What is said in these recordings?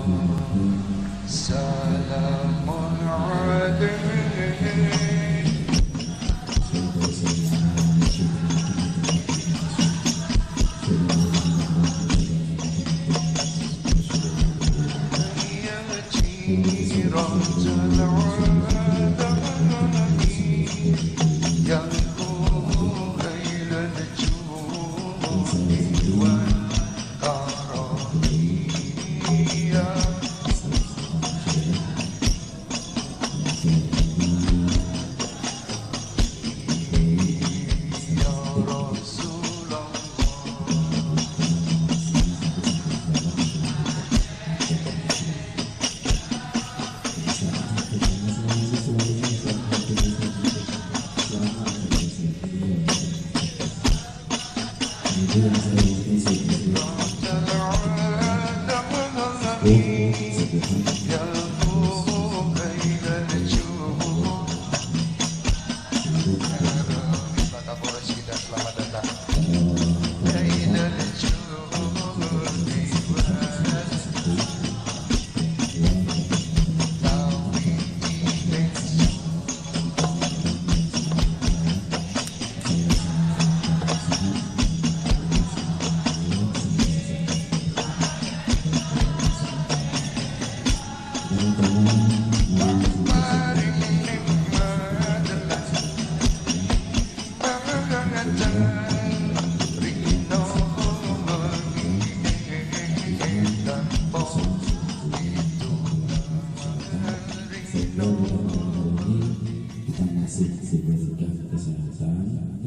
سلام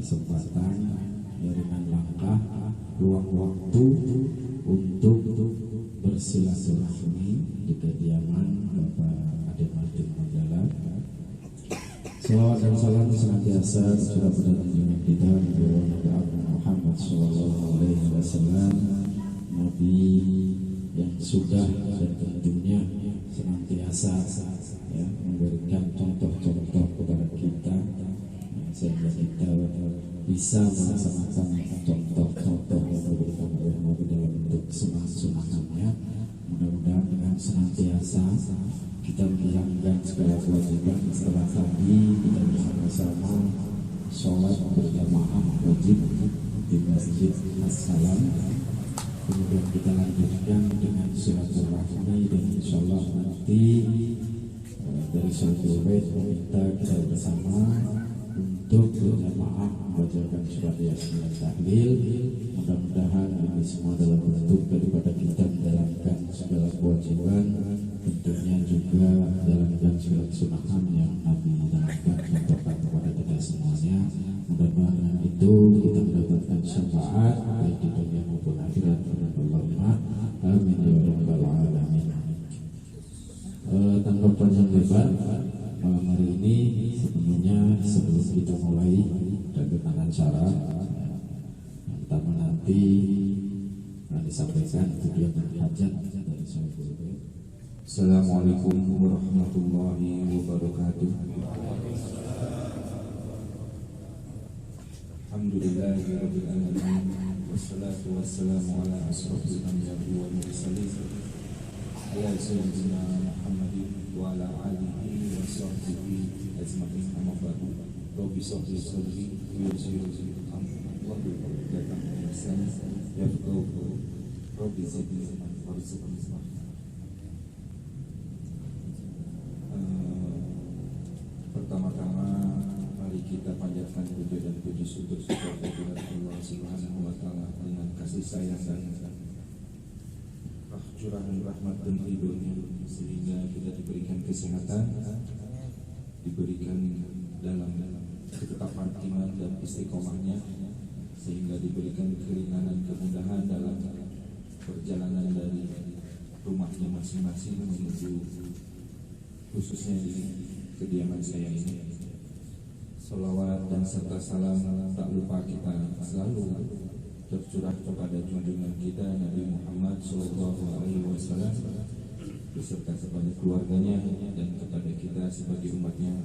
kesempatan dengan langkah luang waktu untuk bersilaturahmi di kediaman Bapak Ade Martin Manggala. Salawat dan salam senantiasa tercurah pada junjungan kita Nabi Muhammad SAW, Nabi yang sudah dan tentunya senantiasa memberikan contoh-contoh kepada kita sehingga kita bisa melaksanakan contoh-contoh yang diberikan oleh Nabi dalam bentuk sunnah-sunnahnya. Mudah-mudahan dengan senantiasa kita menjalankan segala kewajiban. Setelah tadi kita bersama-sama sholat berjamaah wajib di Masjid As-Salam, kemudian kita lanjutkan dengan silaturahmi dan insyaallah nanti dari Syaikhul Bait meminta kita bersama untuk berjamaah membacakan surat Yasin dan tahlil. Mudah-mudahan ini semua dalam bentuk daripada kita menjalankan segala kewajiban, tentunya juga menjalankan segala kesunahan yang Nabi jalankan contohkan kepada kita semuanya. Mudah-mudahan itu kita mendapatkan syafaat baik di dunia maupun akhirat. Allahumma amin ya rabbal alamin. Tanggapan yang lebar malam hari ini, sebelumnya sebelum kita mulai dengan acara yang pertama nanti akan disampaikan tujuan dan hajat dari Syaikhul Bait. Assalamualaikum warahmatullahi wabarakatuh. Alhamdulillahirabbil alamin wassalatu wassalamu ala asrofil anbiya'i wal mursalin ala sayyidina Muhammadin wa ala alihi wa sahbihi ajma'in. Amma ba'du. Rabbi shrah li sadri wa yassir li amri wahlul 'uqdatam min lisani yafqahu qawli. Rabbi zidni ilman warzuqni fahma. Pertama-tama mari kita panjatkan puja dan puji syukur kepada Allah Subhanahu wa taala dengan kasih sayang dan curahan rahmat dan ridhonya, sehingga kita diberikan kesehatan, diberikan dalam ketetapan iman dan istiqomahnya, sehingga diberikan keringanan kemudahan dalam perjalanan dari rumahnya masing-masing menuju khususnya di kediaman saya ini. Salawat dan serta salam tak lupa kita selalu tercurah kepada junjungan kita Nabi Muhammad SAW beserta kepada keluarganya dan kepada kita sebagai umatnya.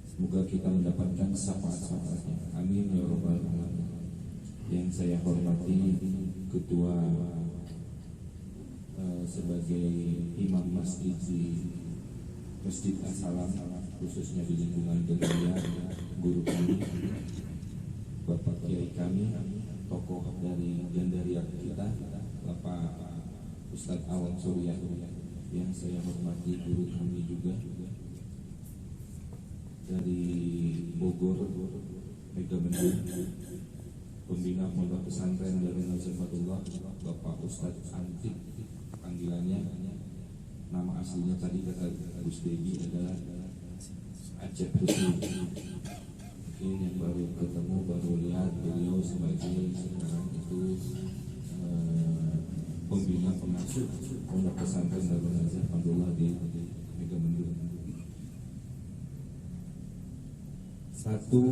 Semoga kita mendapatkan syafaat-syafaatnya. Amin ya rabbal alamin. Yang saya hormati Ketua sebagai imam masjid di Masjid As-Salam, khususnya di lingkungan Gandaria, guru kami, Bapak Kiai kami, tokoh dari Gandaria kita, Bapak Ustadz Awan Surya, yang saya hormati, guru kami juga dari Bogor, Megamendung, pembina pondok pesantren dari Nazafatullah, Bapak Ustadz Antik panggilannya. Nama aslinya tadi kata Gus Dedi adalah Acep Husni. Mungkin yang baru ketemu, baru lihat beliau sebagai sekarang itu pembina pengasuh pondok pesantren Darul Nazafatullah di Megamendung. Satu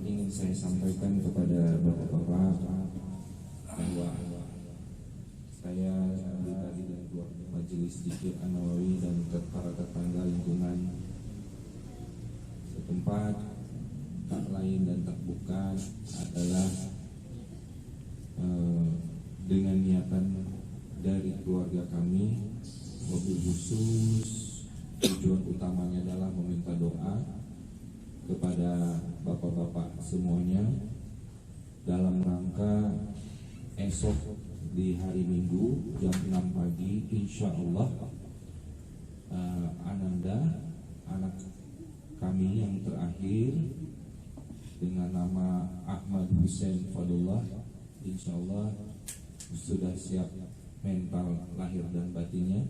ingin saya sampaikan kepada bapak-bapak bahwa saya tadi dan keluarga Majelis Zikir An-Nawawi dan para tetangga lingkungan setempat tak lain dan tak bukan adalah dengan niatan dari keluarga kami, mobil khusus tujuan utamanya adalah meminta doa kepada bapak-bapak semuanya dalam rangka esok di hari Minggu jam 6 pagi insya Allah Ananda, anak kami yang terakhir dengan nama Ahmad Hussein Fadullah, insya Allah sudah siap mental lahir dan batinnya.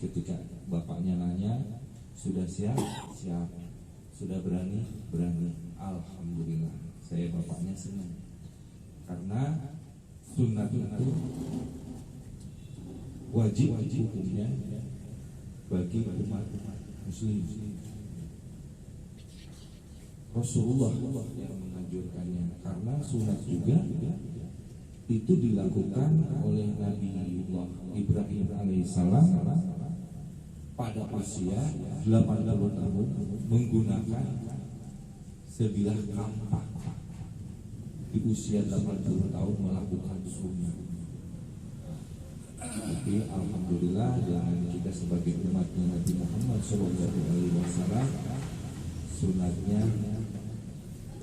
Ketika bapaknya nanya, sudah siap? Siap. Sudah berani? Berani. Alhamdulillah, saya bapaknya senang karena sunat itu wajib hukumnya bagi umat muslim. Rasulullah yang menganjurkannya karena sunat juga itu dilakukan oleh Nabi Ibrahim alaihissalam pada usia 80 tahun menggunakan sebilah kampak. Di usia 80 tahun melakukan sunnah. Jadi alhamdulillah dengan kita sebagai umatnya Nabi Muhammad SAW, sunnahnya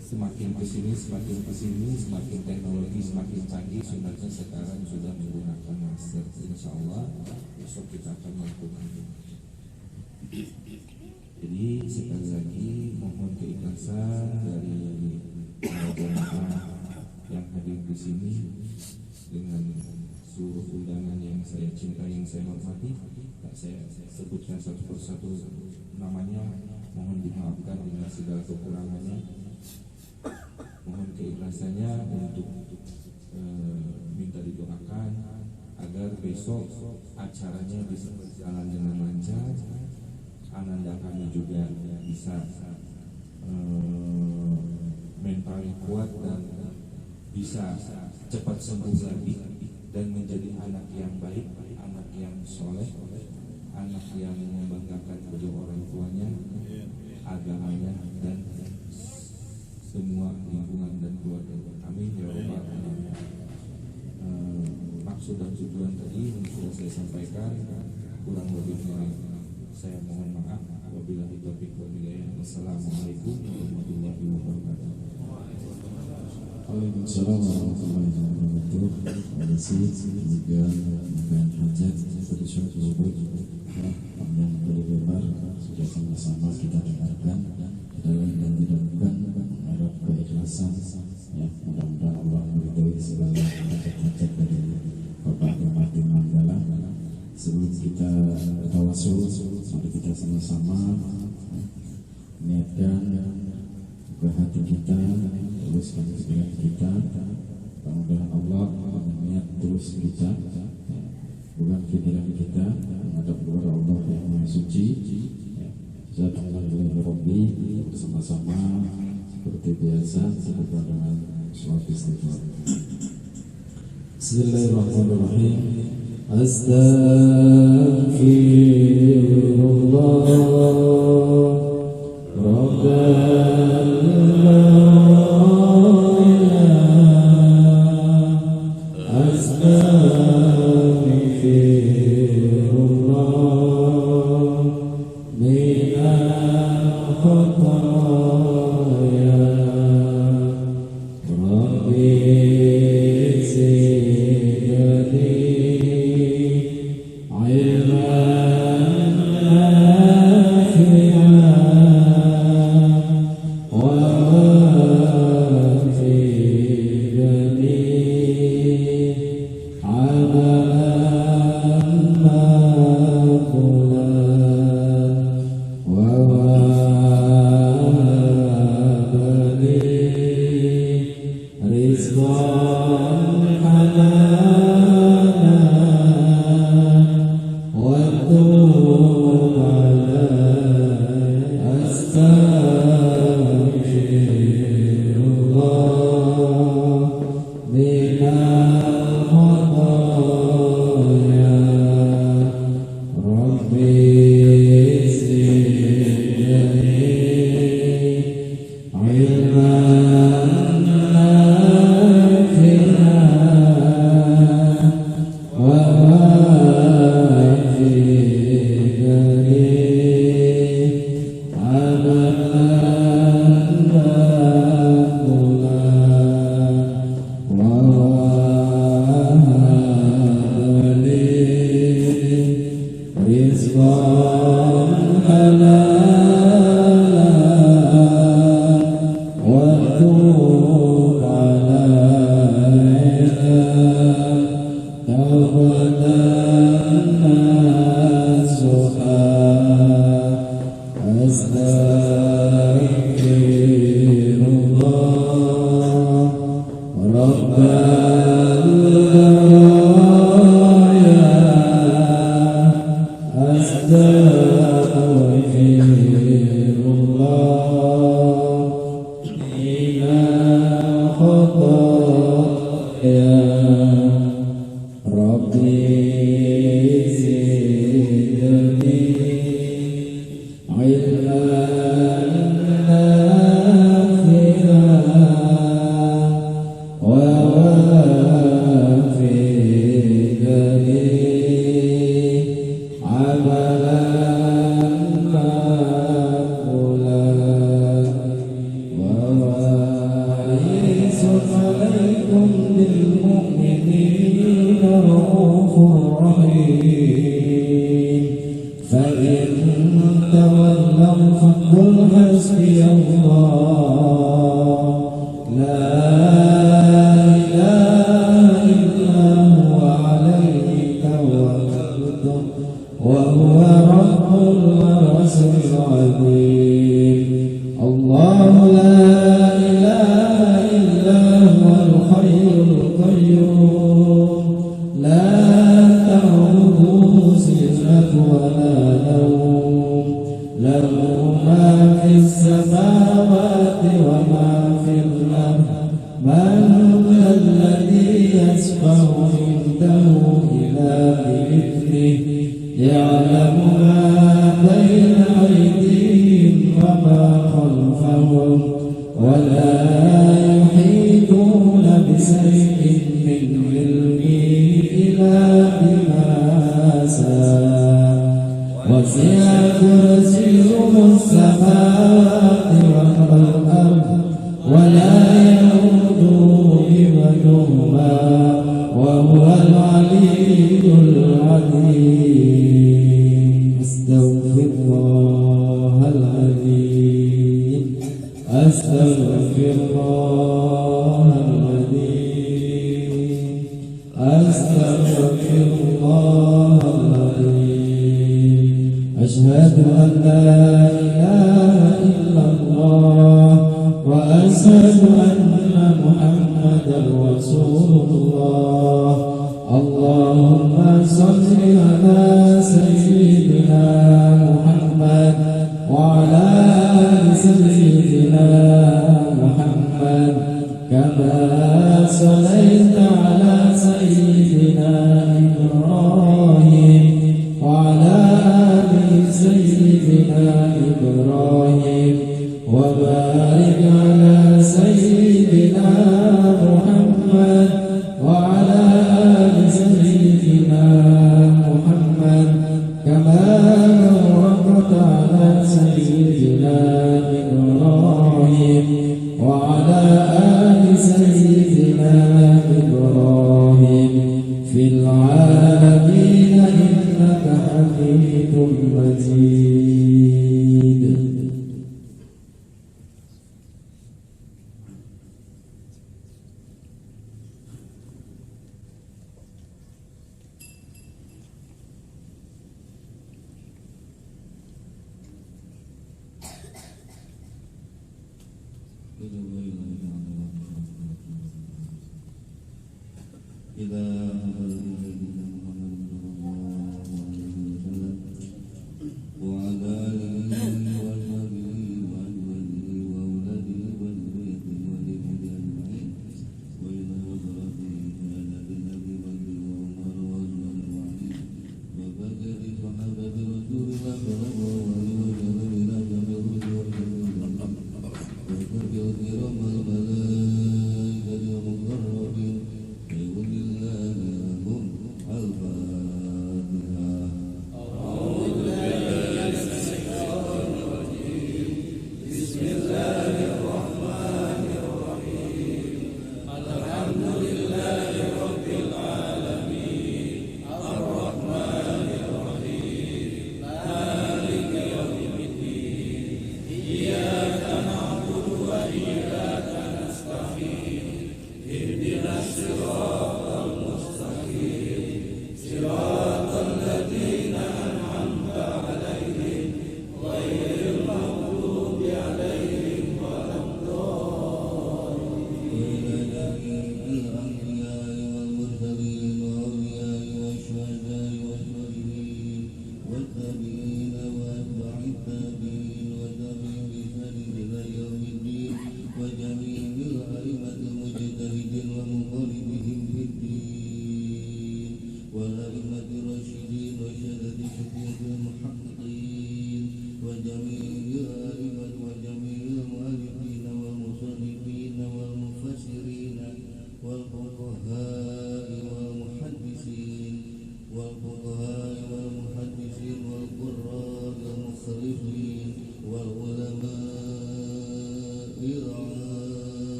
semakin kesini, semakin teknologi semakin canggih, sunnahnya sekarang sudah menggunakan masker. Insya Allah besok kita akan melakukan itu. Jadi sekali lagi mohon keikhlasan dari jemaah yang hadir di sini dengan seluruh undangan yang saya cintai, yang saya hormati. Tak saya sebutkan satu persatu namanya, mohon dimaafkan dengan segala kekurangannya. Mohon keikhlasannya untuk minta didoakan agar besok acaranya bisa berjalan dengan lancar. Ananda kami juga bisa mentalnya kuat dan bisa cepat sembuh lagi dan menjadi anak yang baik, anak yang soleh, anak yang membanggakan kedua orang tuanya, agamanya dan semua lingkungan dan keluarga. Amin ya rabbal alamin. Maksud dan tujuan tadi sudah saya sampaikan, kurang lebihnya saya mohon maaf. Wabillahi taufiq wal hidayah. Wassalamualaikum warahmatullahi wabarakatuh. Waalaikumsalam warahmatullahi wabarakatuh. Terima kasih juga dengan hajat pada suatu wabuk yang berlebar sudah sama-sama kita dengarkan dan tidak bukan mengharap keikhlasan ya. Mudah-mudahan Allah meridhoi segala hajat-hajat dari Bapak Bupati Manggala. Sebelum kita tawasul, mari kita sama-sama niatkan ke hati kita, tuliskan pikiran kita. Mudah-mudahan Allah mengingat tulus kita, bukan pikiran kita, menghadap kepada Allah yang Maha Suci. Jazakallahu Rabbi, bersama-sama seperti biasa semoga dengan sholat istighfar. Bismillahirrahmanirrahim. Astaghfirullah Rabbana astaghfirullah الملائكة والمقربين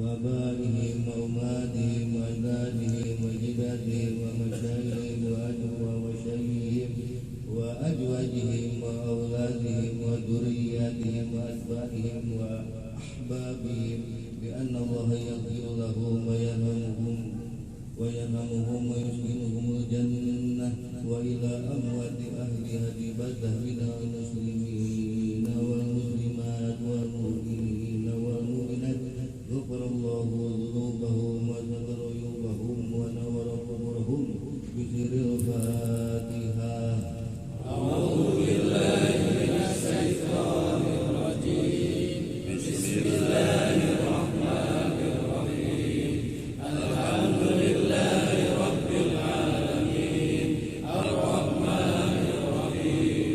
وآبائهم وأمهاتهم وأجدادهم وجداتهم ومشايخهم وشيخهم وأزواجهم وأولادهم وذرياتهم وأتباعهم وأحبابهم بأن الله يغفر لهم ويرحمهم ويسكنهم الجنة وإلى أموات أهلها ببته من المسلمين والمسلمات والمؤمنين والمؤمنات غفر الله ذنوبهم وستر عيوبهم ونور قبورهم بسر الفاتحة. أعوذ بالله من الشيطان الرجيم. بسم الله الرحمن الرحيم. الحمد لله رب العالمين الرحمن الرحيم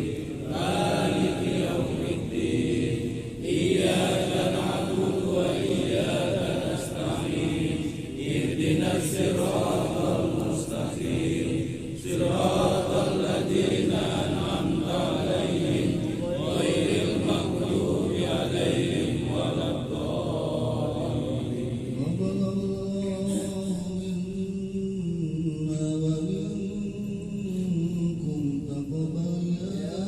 مالك يوم الدين إياك نعبد وإياك نستعين اهدنا الصراط المستقيم صراط الذين أنعمت عليهم غير المغضوب عليهم ولا الضالين. تقبل الله منا ومنكم تقبل يا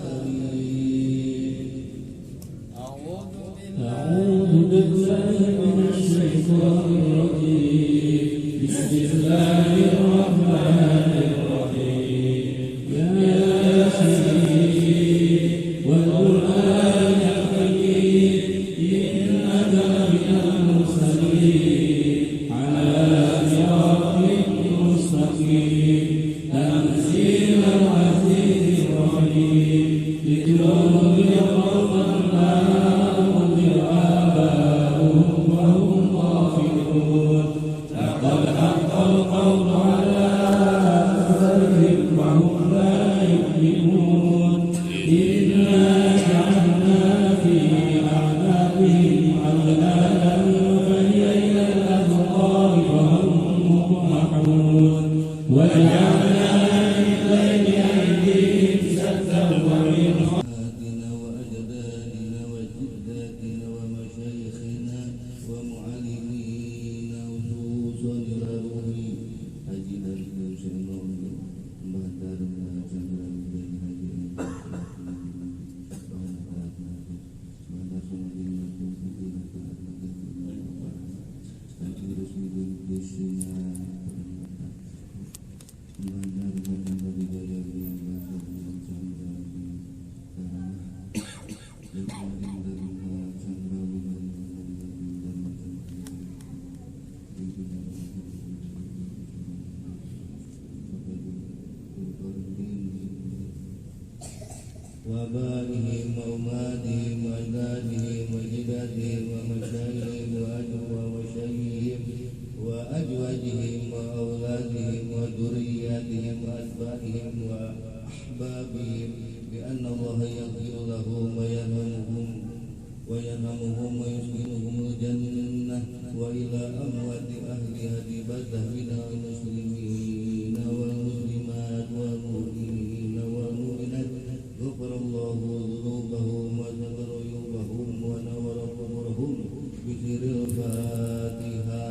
كريم. أعوذ بالله من الشيطان الرجيم. بسم الله الرحمن الرحيم. يا سيدي والقرآن الحكيم إنك لمن المرسلين على صراط مستقيم تنزيل العزيز الرحيم لتنذر قوما ما أنذر آباؤهم وهم غافلون لقد حق القول على أكثرهم وهم لا يؤمنون إنا جعلنا في أعناقهم أغلالا فهي إلى الأذقان فهم مقمحون وجعلنا من بين أيديهم سدا ومن أمهاتنا وأجدادنا وجداتنا ومشايخنا ومعلمينا وخصوصا لروحي أجداد سنون بهدرنا جمرا بين هدينا وآبائهم وأمهاتهم وأجدادهم وجداتهم ومشايخهم وشيخهم وأزواجهم وأولادهم وذرياتهم وأتباعهم وأحبابهم بأن الله يغفر لهم ويرحمهم ويسكنهم الفاتحة.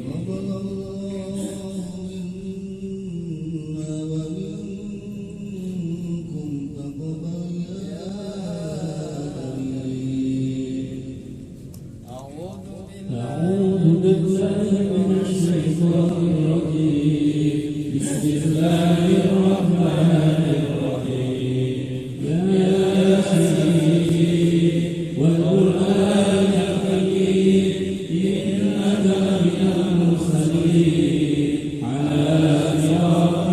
تقبل الله منا ومنكم تقبل يا كريم. أعوذ بالله من الشيطان الرجيم بسم الله الرحمن الرحيم يا ياسين والقرآن الحكيم إنك لمن المرسلين على صراط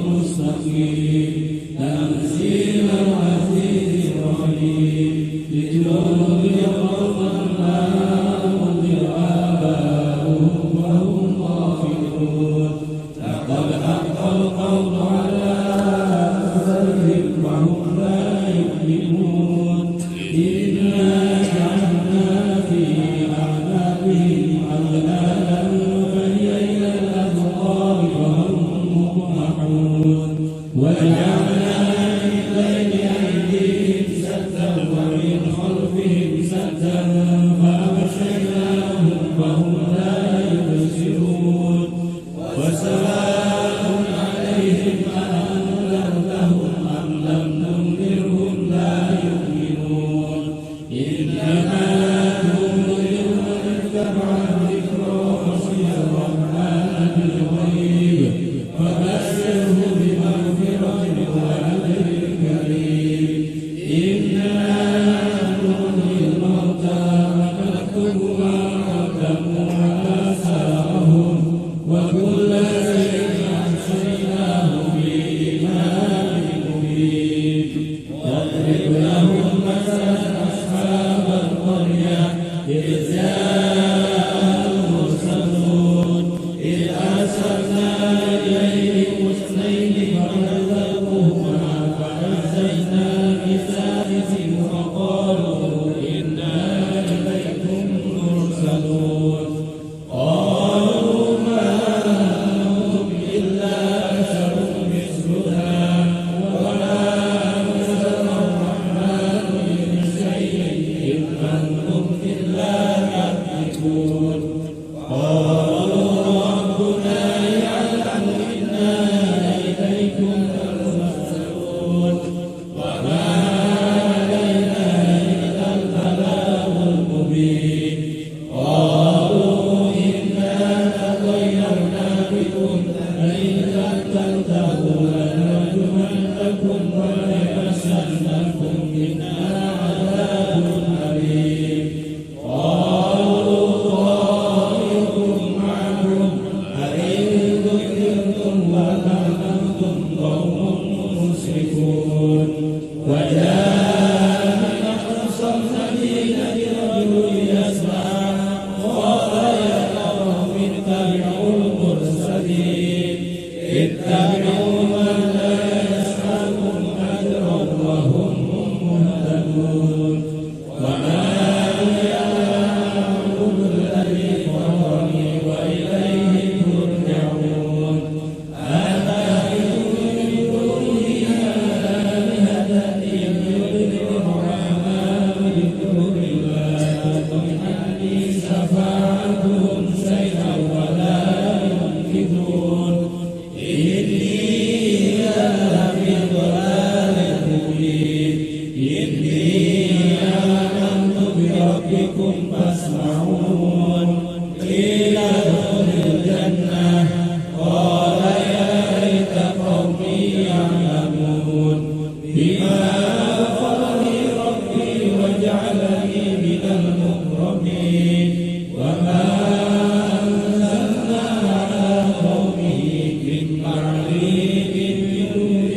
مستقيم تنزيل العزيز الرحيم لتنذر قوما ما أنذر آباؤهم وهم غافلون لقد حق القول على أكثرهم وهم لا يؤمنون إنا جعلنا في أعناقهم أغلالا فهي إلى الأذقان فهم مقمحون وجعلنا من بين أيديهم سدا ومن خلفهم سدا فأغشيناهم فهم لا يبصرون وسواء عليهم أأنذرتهم أم لم تنذرهم لا يؤمنون إنما تنذر من اتبع الذكر وخشي الرحمن بالغيب فبشره بمغفرة وأجر كريم. إنا نحيي الموتى ونكتب ما قدموا وآثارهم وكل شيء أحصيناه في إمام مبين. واضرب لهم مثلا أصحاب القرية إذ جاءها المرسلون إذ أرسلنا إليهم اثنين فكذبوهما فعززنا بثالث فقالوا إنا إليكم مرسلون قالوا ما أنتم إلا بشر مثلنا وما أنزل الرحمن من شيء إن أنتم إلا تكذبون. قالوا ربنا يعلم إنا إليكم لمرسلون وما علينا إلا البلاغ المبين. قالوا إنا تطيرنا بكم لئن لم تنتهوا لنرجمنكم وليمسنكم منا عذاب أليم. قالوا طائركم معكم أئن ذكرتم بل أنتم قوم مسرفون. وجاء من أقصى المدينة رجل يسعى قال يا قوم اتبعوا المرسلين اتبعوا من لا يسألكم أجرا وهم مهتدون. وما لي أعبد الذي فطرني وإليه ترجعون. أتخذ من دونه آلهة إن يردني الرحمن بضر لا تغني شفاعتهم شيئا ولا ينقذون. إني إذا لفي ضلال مبين. إني آمنت بربكم فاسمعون. قيل ادخل الجنة قال يا ليت قومي يعلمون بما غفر لي ربي وجعلني من المكرمين. وما أنزلنا على قومه من بعده من دون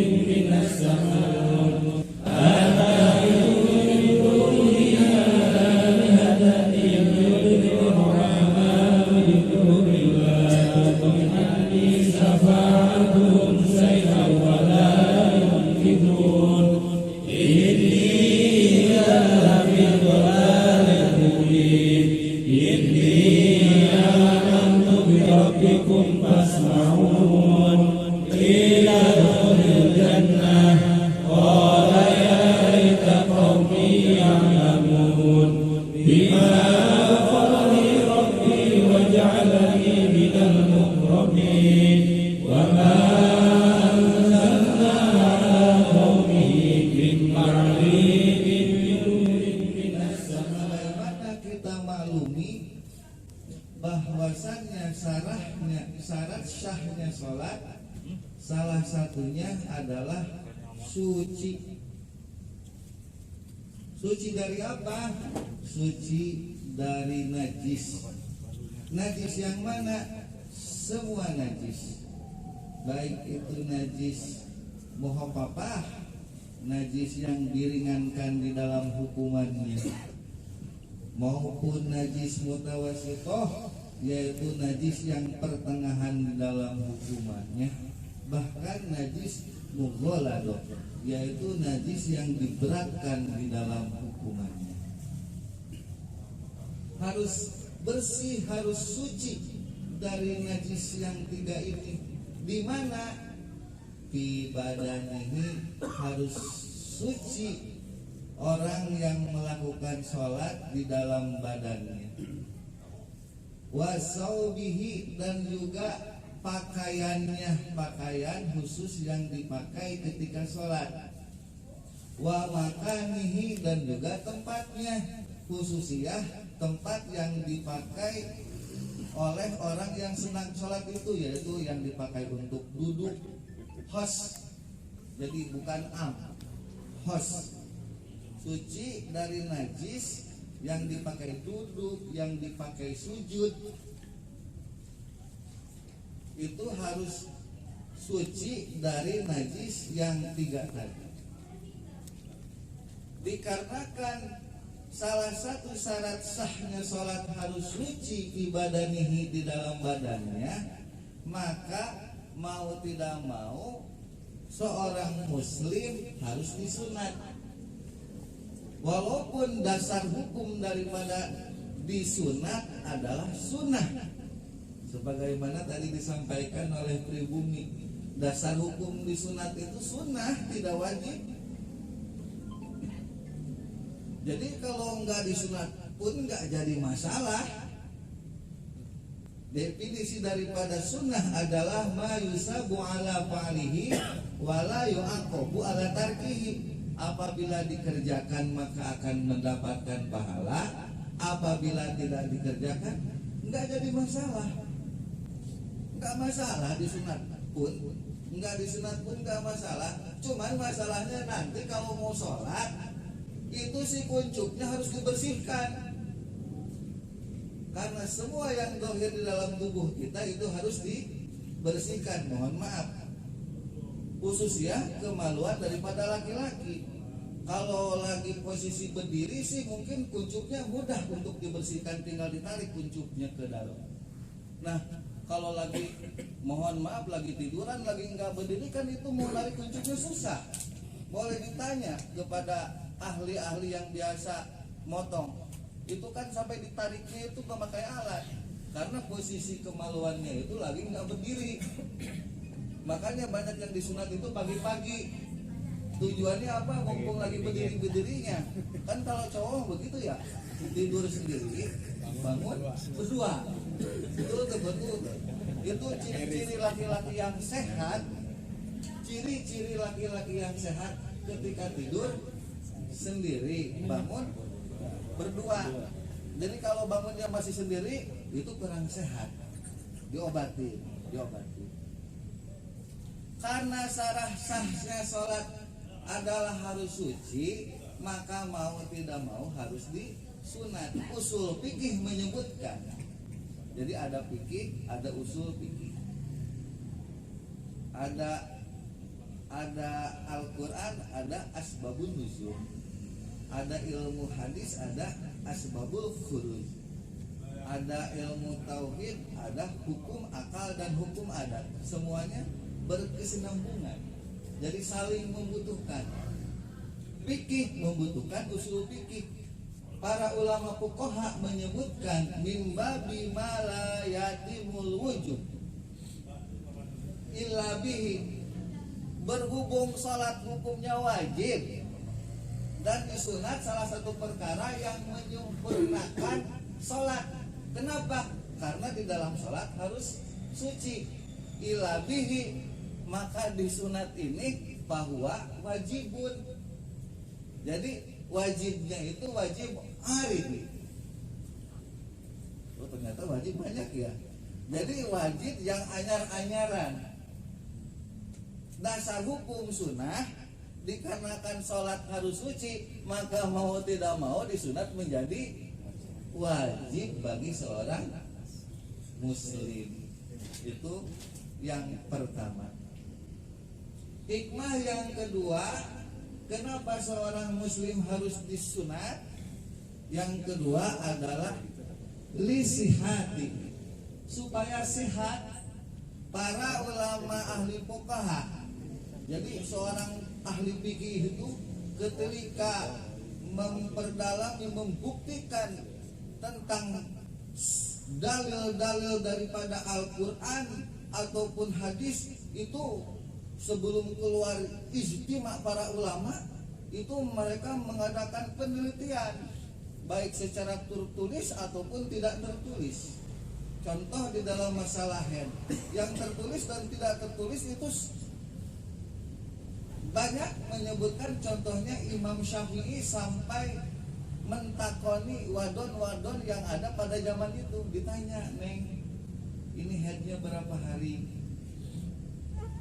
satunya adalah suci. Suci dari apa? Suci dari najis. Najis yang mana? Semua najis. Baik itu najis muhaffafah, najis yang diringankan di dalam hukumannya, maupun najis mutawasitoh, yaitu najis yang pertengahan di dalam hukumannya, bahkan najis mughaladoh, yaitu najis yang diberatkan di dalam hukumannya. Harus bersih, harus suci dari najis yang tiga ini. Di mana? Di badan ini harus suci orang yang melakukan sholat di dalam badannya. Wasaubihi, dan juga pakaiannya, pakaian khusus yang dipakai ketika sholat. Wa makanihi, dan juga tempatnya, khususnya tempat yang dipakai oleh orang yang senang sholat itu, yaitu yang dipakai untuk duduk, hos. Jadi bukan hos. Suci dari najis yang dipakai duduk, yang dipakai sujud, itu harus suci dari najis yang tiga tadi. Dikarenakan salah satu syarat sahnya sholat harus suci ibadanihi, di dalam badannya, maka mau tidak mau seorang muslim harus disunat. Walaupun dasar hukum daripada disunat adalah sunnah, sebagaimana tadi disampaikan oleh pribumi, dasar hukum disunat itu sunnah, tidak wajib. Jadi kalau enggak disunat pun enggak jadi masalah. Definisi daripada sunnah adalah ma yusabu ala fa'lihi wa la yu'aqabu ala tarkihi. Apabila dikerjakan maka akan mendapatkan pahala, apabila tidak dikerjakan enggak jadi masalah. Enggak masalah disunat pun, enggak disunat pun enggak masalah. Cuman masalahnya nanti kalau mau sholat itu si kuncupnya harus dibersihkan. Karena semua yang dohir di dalam tubuh kita itu harus dibersihkan. Mohon maaf, khususnya kemaluan daripada laki-laki. Kalau lagi posisi berdiri sih mungkin kuncupnya mudah untuk dibersihkan, tinggal ditarik kuncupnya ke dalam. Nah, kalau lagi, mohon maaf, lagi tiduran, lagi enggak berdiri, kan itu mau narik kuncupnya susah. Boleh ditanya kepada ahli-ahli yang biasa motong, itu kan sampai ditariknya itu memakai alat, karena posisi kemaluannya itu lagi nggak berdiri. Makanya banyak yang disunat itu pagi-pagi. Tujuannya apa? Mumpung lagi berdiri-berdirinya. Kan kalau cowok begitu ya, tidur sendiri, bangun berdua. Betul. Itu ciri-ciri laki-laki yang sehat. Ciri-ciri laki-laki yang sehat ketika tidur sendiri, bangun berdua. Jadi kalau bangunnya masih sendiri itu kurang sehat, diobati. Karena sahnya sholat adalah harus suci, maka mau tidak mau harus disunat. Usul fikih menyebutkan. Jadi ada fikih, ada usul fikih, ada Al-Quran, ada asbabun nuzul, ada ilmu hadis, ada asbabul khuruj, ada ilmu tauhid, ada hukum akal dan hukum adat. Semuanya berkesinambungan, jadi saling membutuhkan. Fikih membutuhkan usul fikih. Para ulama fuqaha menyebutkan min babi ma la yatimul wujub illa bihi. Berhubung salat hukumnya wajib dan disunat salah satu perkara yang menyempurnakan salat. Kenapa? Karena di dalam salat harus suci. Illa bihi, maka disunat ini bahwa wajibun. Jadi wajibnya itu wajib hari. Oh, ternyata wajib banyak ya. Jadi wajib yang anyar-anyaran. dasar hukum sunnah dikarenakan sholat harus suci, maka mau tidak mau disunat menjadi wajib bagi seorang muslim. Itu yang pertama. Hikmah yang kedua, kenapa seorang muslim harus disunat? Yang kedua adalah lisihati, supaya sehat. Para ulama ahli fuqaha, jadi seorang ahli fikih itu ketika memperdalami, membuktikan tentang dalil-dalil daripada Al-Quran ataupun hadis, itu sebelum keluar ijtima para ulama itu mereka mengadakan penelitian baik secara tertulis ataupun tidak tertulis. Contoh di dalam masalah head, yang tertulis dan tidak tertulis itu banyak menyebutkan. Contohnya Imam Syafi'i sampai mentakoni wadon-wadon yang ada pada zaman itu, ditanya, "Neng, ini headnya berapa hari?"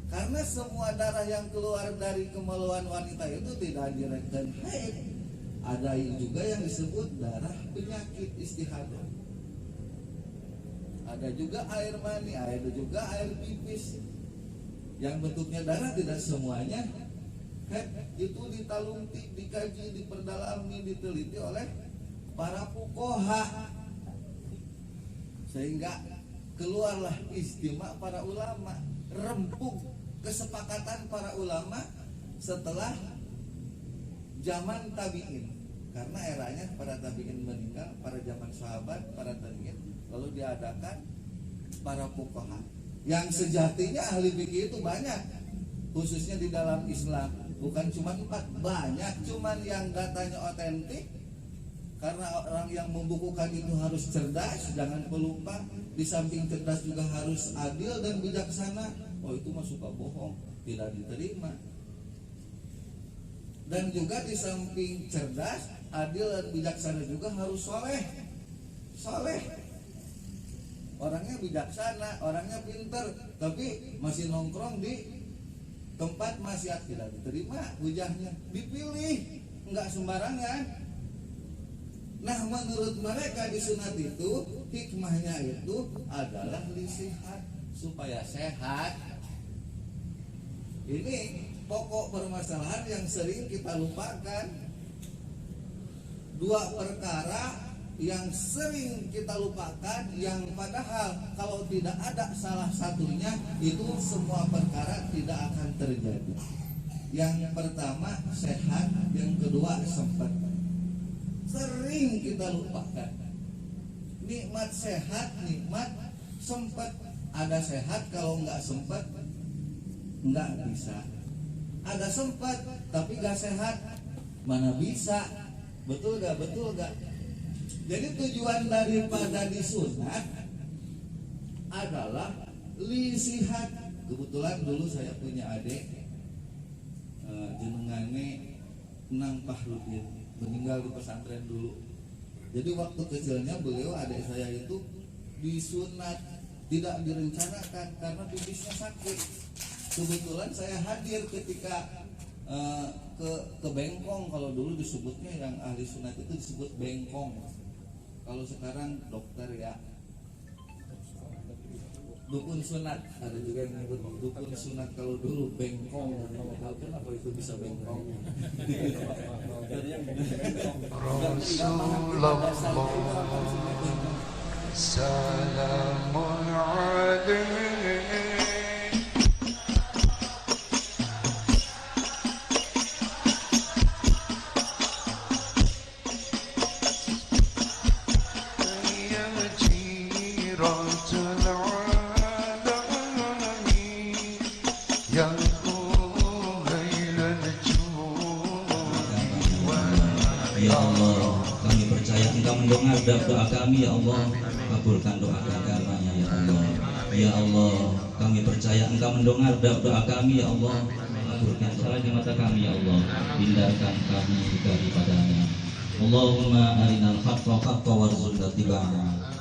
Karena semua darah yang keluar dari kemaluan wanita itu tidak direkan haid. Ada juga yang disebut darah penyakit istihadah. Ada juga air mani, ada juga air pipis. Yang bentuknya darah tidak semuanya haid. Itu ditalunti, dikaji, diperdalami, diteliti oleh para fuqaha, sehingga keluarlah ijtima para ulama, rempuk kesepakatan para ulama setelah zaman tabi'in. Karena eranya para tabi'in meninggal, para zaman sahabat, para tabi'in, lalu diadakan para fuqaha. Yang sejatinya ahli fikih itu banyak, khususnya di dalam Islam. Bukan cuma 4, banyak, cuman yang datanya otentik. Karena orang yang membukukan itu harus cerdas, jangan pelupa. Di samping cerdas juga harus adil dan bijaksana. Oh, itu mah suka bohong, tidak diterima. Dan juga di samping cerdas, adil dan bijaksana juga harus soleh. Orangnya bijaksana, orangnya pinter, tapi masih nongkrong di tempat maksiat, tidak diterima hujahnya. Dipilih, enggak sembarangan. Nah, menurut mereka di sunat itu hikmahnya itu adalah lisihat, supaya sehat. Ini pokok permasalahan yang sering kita lupakan. Dua perkara yang sering kita lupakan, yang padahal kalau tidak ada salah satunya, itu semua perkara tidak akan terjadi. Yang pertama sehat, yang kedua sempat. Sering kita lupakan. Nikmat sehat, nikmat sempat. Ada sehat, kalau nggak sempat nggak bisa. Ada sempat tapi nggak sehat, mana bisa? Betul nggak? Betul nggak? Jadi tujuan daripada disunat adalah lisihat. Kebetulan dulu saya punya adik, jenengannya Nang Pahrudin, meninggal di pesantren dulu. Jadi waktu kecilnya beliau, adik saya itu disunat, tidak direncanakan karena pipisnya sakit. Kebetulan saya hadir ketika ke bengkong. Kalau dulu disebutnya, yang ahli sunat itu disebut bengkong. Kalau sekarang dokter ya, dukun sunat. Ada juga yang menyebut dukun sunat. Kalau dulu bengkong. Kenapa itu bisa bengkong? Rasulullah salamun alaihi. Ya Allah, kami percaya Engkau mendengar doa kami, ya Allah. Kabulkan doa agamanya, ya Allah. Ya Allah, kami percaya Engkau mendengar doa kami, ya Allah. Kabulkan salah di mata kami, ya Allah. Hindarkan kami daripadanya. Allahumma arinal haqqa haqqa warzuqna ittiba'ah.